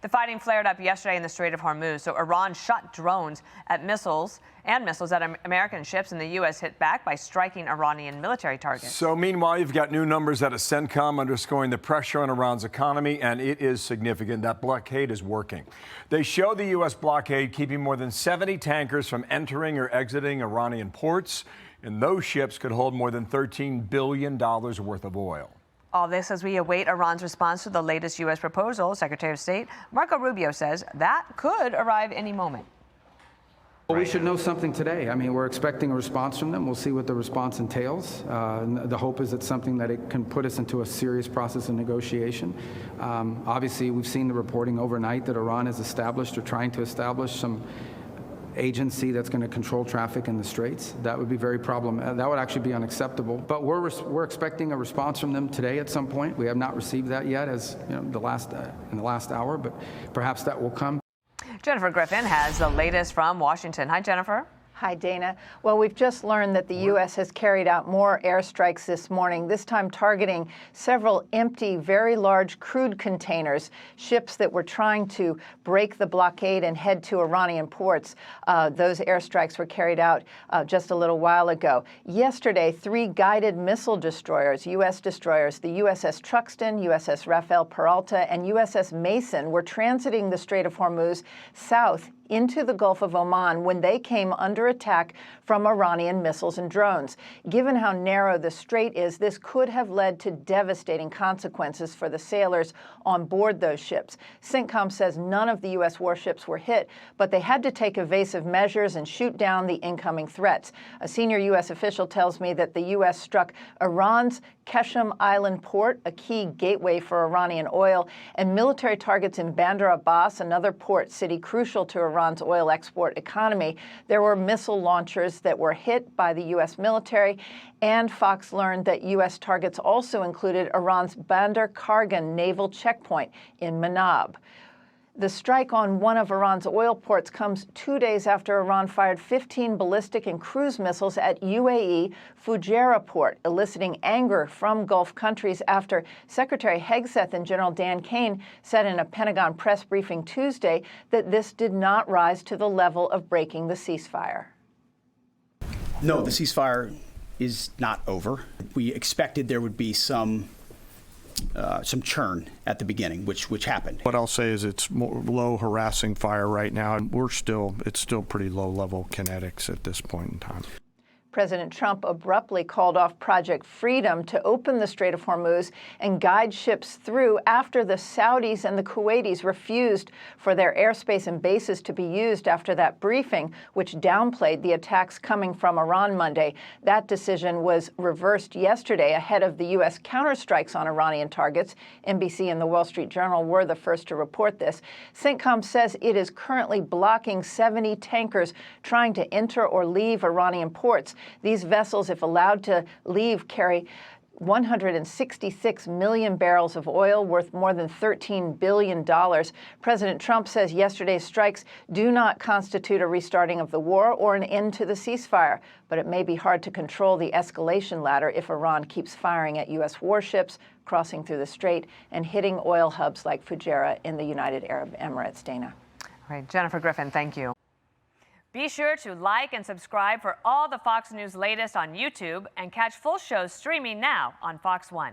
The fighting flared up yesterday in the Strait of Hormuz, so Iran shot drones at missiles at American ships, and the U.S. hit back by striking Iranian military targets. So meanwhile, you've got new numbers out of CENTCOM underscoring the pressure on Iran's economy, and it is significant. That blockade is working. They show the U.S. blockade keeping more than 70 tankers from entering or exiting Iranian ports, and those ships could hold more than $13 billion worth of oil. All this as we await Iran's response to the latest U.S. proposal. Secretary of State Marco Rubio says that could arrive any moment. Well, we should know something today. I mean, we're expecting a response from them. We'll see what the response entails. The hope is it's something that it can put us into a serious process of negotiation. Obviously, we've seen the reporting overnight that Iran has established or trying to establish some agency that's going to control traffic in the Straits. That would be very problematic. That would actually be unacceptable. But we're expecting a response from them today at some point. We have not received that yet, as you know, in the last hour, but perhaps that will come. Jennifer Griffin has the latest from Washington. Hi, Jennifer. Hi, Dana. Well, we've just learned that the U.S. has carried out more airstrikes this morning, this time targeting several empty, very large crude containers, ships that were trying to break the blockade and head to Iranian ports. Those airstrikes were carried out just a little while ago. Yesterday, 3 guided missile destroyers, U.S. destroyers, the USS Truxtun, USS Rafael Peralta, and USS Mason, were transiting the Strait of Hormuz south into the Gulf of Oman when they came under attack from Iranian missiles and drones. Given how narrow the strait is, this could have led to devastating consequences for the sailors on board those ships. CENTCOM says none of the U.S. warships were hit, but they had to take evasive measures and shoot down the incoming threats. A senior U.S. official tells me that the U.S. struck Iran's Qeshm Island port, a key gateway for Iranian oil, and military targets in Bandar Abbas, another port city crucial to Iran's oil export economy. There were missile launchers that were hit by the U.S. military, and Fox learned that U.S. targets also included Iran's Bandar Kargan naval checkpoint in Manab. The strike on one of Iran's oil ports comes 2 days after Iran fired 15 ballistic and cruise missiles at UAE Fujairah port, eliciting anger from Gulf countries after Secretary Hegseth and General Dan Kane said in a Pentagon press briefing Tuesday that this did not rise to the level of breaking the ceasefire. No, the ceasefire is not over. We expected there would be some churn at the beginning, which happened. What I'll say is it's more low harassing fire right now, and it's still pretty low level kinetics at this point in time. President Trump abruptly called off Project Freedom to open the Strait of Hormuz and guide ships through after the Saudis and the Kuwaitis refused for their airspace and bases to be used after that briefing, which downplayed the attacks coming from Iran Monday. That decision was reversed yesterday ahead of the U.S. counterstrikes on Iranian targets. NBC and the Wall Street Journal were the first to report this. CENTCOM says it is currently blocking 70 tankers trying to enter or leave Iranian ports. These vessels, if allowed to leave, carry 166 million barrels of oil worth more than $13 billion. President Trump says yesterday's strikes do not constitute a restarting of the war or an end to the ceasefire, but it may be hard to control the escalation ladder if Iran keeps firing at U.S. warships crossing through the strait and hitting oil hubs like Fujairah in the United Arab Emirates. Dana. All right, Jennifer Griffin, thank you. Be sure to like and subscribe for all the Fox News latest on YouTube and catch full shows streaming now on Fox One.